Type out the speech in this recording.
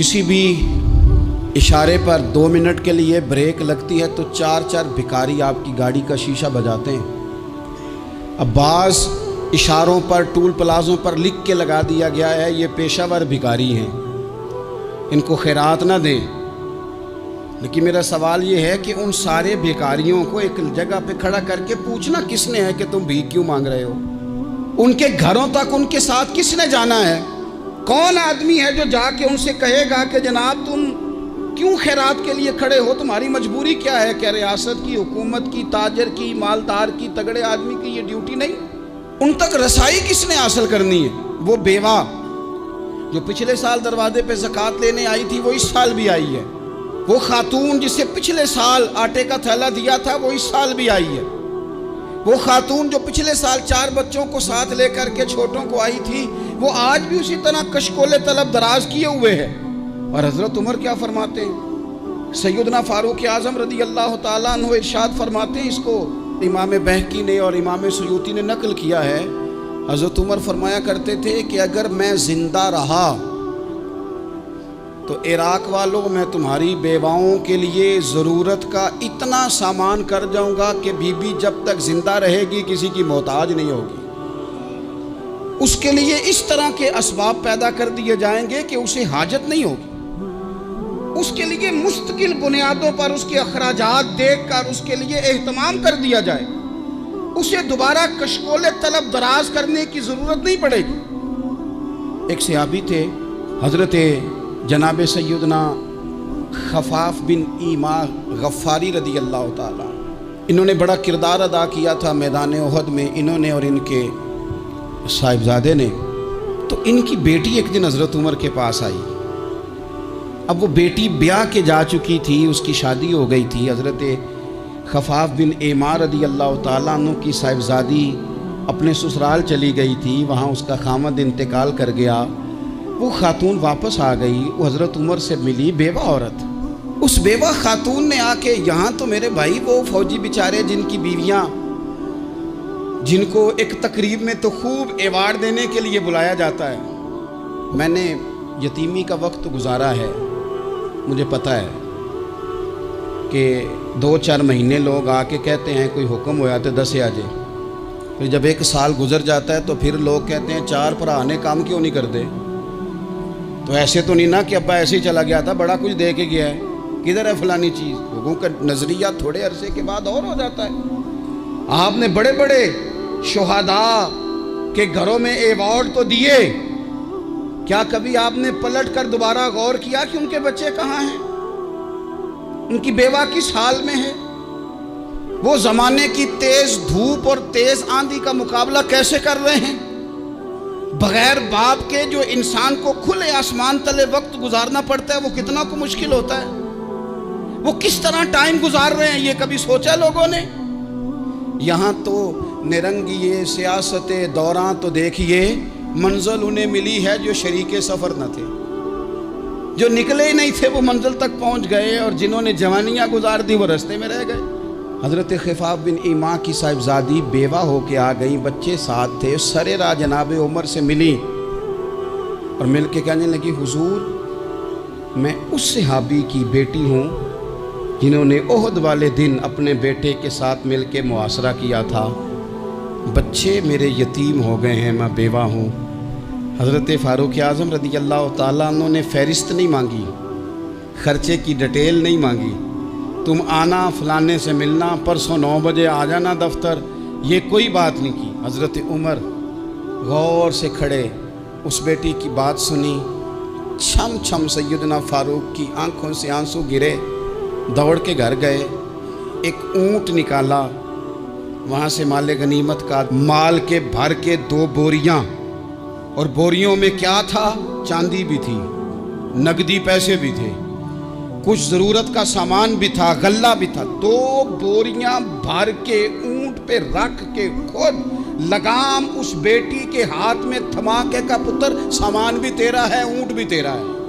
किसी भी इशारे पर 2 मिनट के लिए ब्रेक लगती है तो 4 भिखारी आपकी गाड़ी का शीशा बजाते हैं। अब बाज़ इशारों पर, टूल प्लाज़ों पर लिख के लगा दिया गया है ये पेशावर भिखारी हैं, इनको खैरात ना दें। लेकिन मेरा सवाल ये है कि उन सारे भिखारियों को एक जगह पे खड़ा करके पूछना किसने है कि तुम भीख क्यों मांग रहे हो? उनके घरों तक उनके साथ किसने जाना है? कौन आदमी है जो जाके उनसे कहेगा कि जनाब तुम क्यों खैरात के लिए खड़े हो, तुम्हारी मजबूरी क्या है? क्या रियासत की, हुकूमत की, ताजर की, मालदार की, तगड़े आदमी की ये ड्यूटी नहीं? उन तक रसाई किसने हासिल करनी है? वो बेवा जो पिछले साल दरवाजे पे ज़कात लेने आई थी वो इस साल भी आई है। वो खातून जिसे पिछले साल आटे का थैला दिया था वो इस साल भी आई है। वो खातून जो पिछले साल 4 बच्चों को साथ लेकर के छोटों को आई थी वो आज भी उसी तरह कशकोले तलब दराज किए हुए है। और हज़रत उमर क्या फरमाते हैं? सैयदना फारूक आज़म रज़ी अल्लाह ताला अन्हु इरशाद फरमाते हैं, इसको इमाम बहकी ने और इमाम सुयूती ने नकल किया है। हज़रत उमर फरमाया करते थे कि अगर मैं ज़िंदा रहा तो इराक़ वालों मैं तुम्हारी बेवाओं के लिए ज़रूरत का इतना सामान कर जाऊंगा कि बीबी जब तक ज़िंदा रहेगी किसी की मोहताज नहीं होगी। उसके लिए इस तरह के असबाब पैदा कर दिए जाएंगे कि उसे हाजत नहीं होगी। उसके लिए मुस्तकिल बुनियादों पर उसके अखराजात देख कर उसके लिए एहतमाम कर दिया जाए। उसे दोबारा कशकोले तलब दराज करने की ज़रूरत नहीं पड़ेगी। एक सहाबी थे हज़रत जनाब सैयदना खफाफ बिन ईमा गफ़ारी रज़ी अल्लाह ताला। इन्होंने बड़ा किरदार अदा किया था मैदान उहद में, इन्होंने और इनके साहिबजादे ने। तो इनकी बेटी एक दिन हज़रत उमर के पास आई। अब वो बेटी ब्याह के जा चुकी थी, उसकी शादी हो गई थी। हज़रत खफाफ बिन ईमा रज़ी अल्लाह ताला अन्हु की साहिबजादी अपने ससुराल चली गई थी, वहाँ उसका खामद इंतकाल कर गया। वो खातून वापस आ गई, वो हज़रत उमर से मिली, बेवा औरत। उस बेवा खातून ने आके, यहाँ तो मेरे भाई वो फौजी बेचारे जिनकी बीवियाँ, जिनको एक तकरीब में तो खूब एवार्ड देने के लिए बुलाया जाता है। मैंने यतीमी का वक्त गुजारा है, मुझे पता है कि 2-4 महीने लोग आके कहते हैं कोई हुक्म होया तो 10 आ जाए। फिर जब 1 साल गुजर जाता है तो फिर लोग कहते हैं 4 भरा ने काम क्यों नहीं करते। तो ऐसे तो नहीं ना कि अब्बा ऐसे ही चला गया था, बड़ा कुछ दे के गया है, किधर है फलानी चीज़। लोगों का नज़रिया थोड़े अरसे के बाद और हो जाता है। आपने बड़े बड़े शुहदा के घरों में एवार्ड तो दिए, क्या कभी आपने पलट कर दोबारा गौर किया कि उनके बच्चे कहाँ हैं, उनकी बेवा किस हाल में है? वो ज़माने की तेज़ धूप और तेज़ आंधी का मुकाबला कैसे कर रहे हैं? बगैर बाप के जो इंसान को खुले आसमान तले वक्त गुजारना पड़ता है वो कितना को मुश्किल होता है। वो किस तरह टाइम गुजार रहे हैं ये कभी सोचा लोगों ने? यहाँ तो निरंगी सियासत दौरान तो देखिए मंजिल उन्हें मिली है जो शरीके सफ़र न थे, जो निकले ही नहीं थे वो मंजिल तक पहुँच गए, और जिन्होंने जवानियाँ गुजार दी वो रास्ते में रह गए। हज़रत खफाफ बिन ईमा की साहिबजादी बेवा होके आ गई, बच्चे साथ थे। सरेरा जनाब उमर से मिली और मिल के कहने लगी, हुजूर मैं उस सहाबी की बेटी हूँ जिन्होंने ओहद वाले दिन अपने बेटे के साथ मिल के मुआसरा किया था। बच्चे मेरे यतीम हो गए हैं, मैं बेवा हूँ। हज़रत फारूक आज़म रज़ी अल्लाह ताला अन्हु ने फ़हरिस्त नहीं मांगी, ख़र्चे की डिटेल नहीं मांगी, तुम आना फलाने से मिलना, परसों 9 बजे आ जाना दफ्तर, ये कोई बात नहीं की। हज़रत उमर गौर से खड़े उस बेटी की बात सुनी, छम छम सैयदना फारूक की आंखों से आंसू गिरे, दौड़ के घर गए, एक ऊँट निकाला, वहाँ से माले गनीमत का माल के भर के 2 बोरियाँ, और बोरियों में क्या था? चांदी भी थी, नकदी पैसे भी थे, कुछ ज़रूरत का सामान भी था, गल्ला भी था। 2 बोरियां भर के ऊंट पे रख के खुद लगाम उस बेटी के हाथ में थमा के का पुत्र सामान भी तेरा है, ऊंट भी तेरा है।